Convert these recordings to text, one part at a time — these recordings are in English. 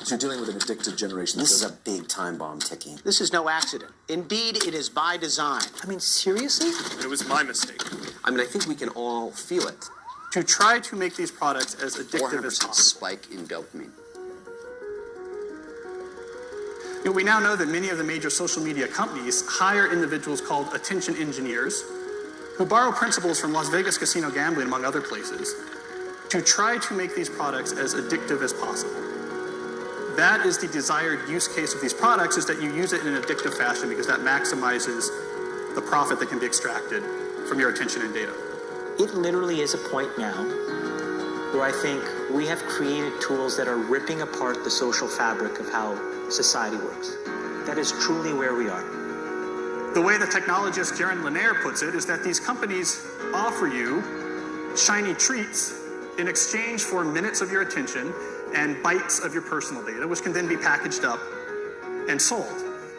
So you're dealing with an addicted generation. This is a big time bomb ticking. This is no accident. Indeed, it is by design. I mean, seriously? It was my mistake. I mean, I think we can all feel it. To try to make these products as addictive as 400% possible. spike in dopamine. We now know that many of the major social media companies hire individuals called attention engineers who borrow principles from Las Vegas casino gambling, among other places, to try to make these products as addictive as possible. That is the desired use case of these products, is that you use it in an addictive fashion because that maximizes the profit that can be extracted from your attention and data. It literally is a point now where I think we have created tools that are ripping apart the social fabric of how society works. That is truly where we are. The way the technologist Jaron Lanier puts it is that these companies offer you shiny treats in exchange for minutes of your attention and bytes of your personal data, which can then be packaged up and sold.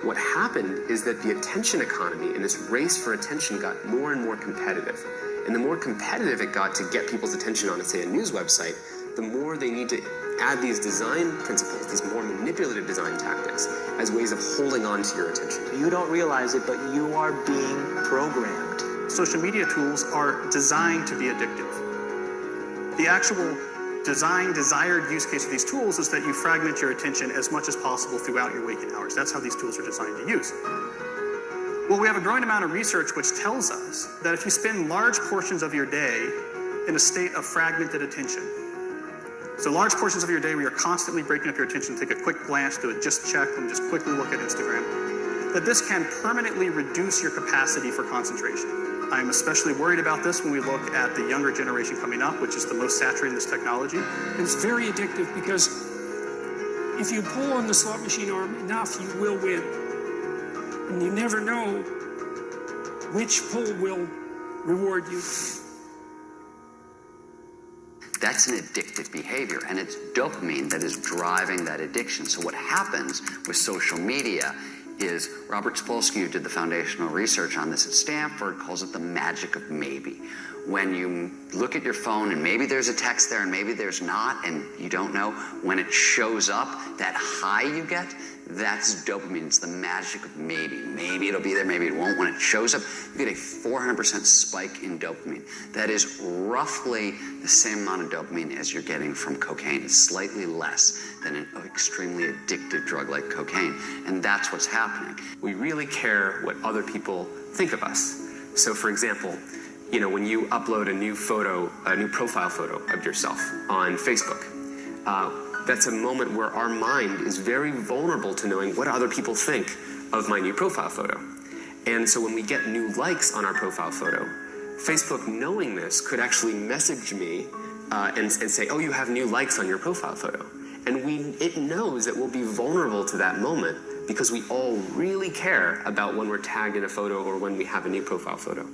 What happened is that the attention economy and this race for attention got more and more competitive. And the more competitive it got to get people's attention on, say, a news website, the more they need to add these design principles, these more manipulative design tactics, as ways of holding on to your attention. You don't realize it, but you are being programmed. Social media tools are designed to be addictive. The actual desired use case of these tools is that you fragment your attention as much as possible throughout your waking hours. That's how these tools are designed to use. Well, we have a growing amount of research which tells us that if you spend large portions of your day in a state of fragmented attention, so large portions of your day where you're constantly breaking up your attention, take a quick glance, do it, just check, and just quickly look at Instagram, that this can permanently reduce your capacity for concentration. I'm especially worried about this when we look at the younger generation coming up, which is the most saturated in this technology. It's very addictive because if you pull on the slot machine arm enough, you will win. And you never know which pull will reward you. That's an addictive behavior, and it's dopamine that is driving that addiction. So what happens with social media is Robert Sapolsky, who did the foundational research on this at Stanford, calls it the magic of maybe. When you look at your phone and maybe there's a text there and maybe there's not, and you don't know, when it shows up, that high you get, that's dopamine. It's the magic of maybe. Maybe it'll be there, maybe it won't. When it shows up, you get a 400% spike in dopamine. That is roughly the same amount of dopamine as you're getting from cocaine. It's slightly less than an extremely addictive drug like cocaine. And that's what's happening. We really care what other people think of us. So, for example, when you upload a new profile photo of yourself on Facebook, that's a moment where our mind is very vulnerable to knowing what other people think of my new profile photo. And so when we get new likes on our profile photo, Facebook, knowing this, could actually message me and say, oh, you have new likes on your profile photo. And it knows that we'll be vulnerable to that moment because we all really care about when we're tagged in a photo or when we have a new profile photo.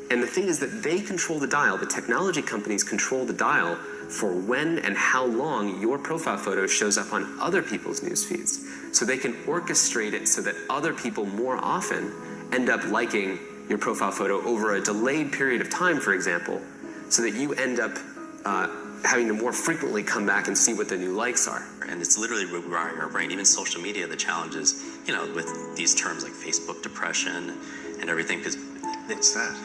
And the thing is that they control the dial. The technology companies control the dial for when and how long your profile photo shows up on other people's news feeds. So they can orchestrate it so that other people more often end up liking your profile photo over a delayed period of time, for example, so that you end up having to more frequently come back and see what the new likes are. And it's literally rewiring our brain. Even social media, the challenge is, with these terms like Facebook depression and everything, because What's that?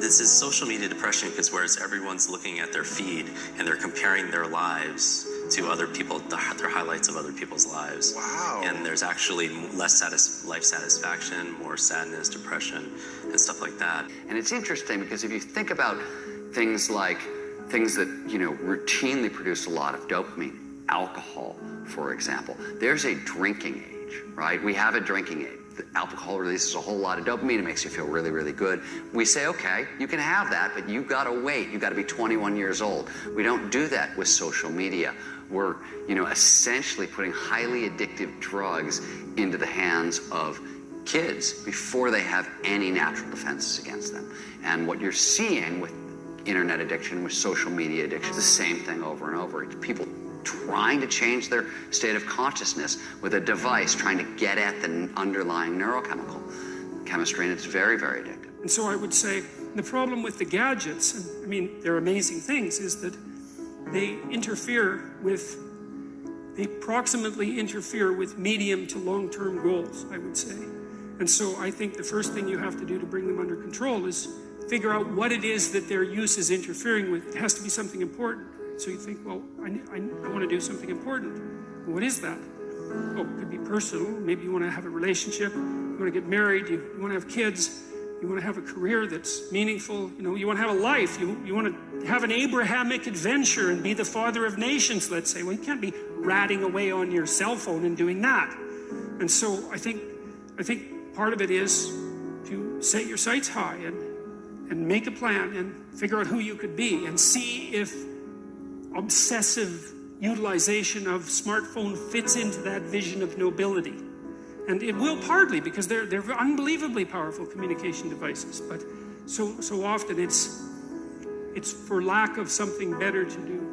this is social media depression, because whereas everyone's looking at their feed and they're comparing their lives to other people, their highlights of other people's lives. Wow. And there's actually less life satisfaction, more sadness, depression, and stuff like that. And it's interesting because if you think about things that, routinely produce a lot of dopamine, alcohol, for example, there's a drinking age, right? We have a drinking age. Alcohol releases a whole lot of dopamine. It makes you feel really, really good. We say, okay, you can have that, but you've got to wait. You've got to be 21 years old. We don't do that with social media. We're, essentially putting highly addictive drugs into the hands of kids before they have any natural defenses against them. And what you're seeing with internet addiction, with social media addiction, is the same thing over and over. It's people trying to change their state of consciousness with a device, trying to get at the underlying neurochemical chemistry, and it's very, very addictive. And so I would say the problem with the gadgets, and they're amazing things, is that they interfere with they proximately interfere with medium to long-term goals, I would say. And so I think the first thing you have to do to bring them under control is figure out what it is that their use is interfering with. It has to be something important. So you think, well, I want to do something important. What is that? Oh, it could be personal. Maybe you want to have a relationship. You want to get married. You want to have kids. You want to have a career that's meaningful. You want to have a life. You want to have an Abrahamic adventure and be the father of nations, let's say. Well, you can't be ratting away on your cell phone and doing that. And so I think part of it is to set your sights high and make a plan and figure out who you could be and see if obsessive utilization of smartphone fits into that vision of nobility. And it will partly, because they're unbelievably powerful communication devices, but so often it's for lack of something better to do.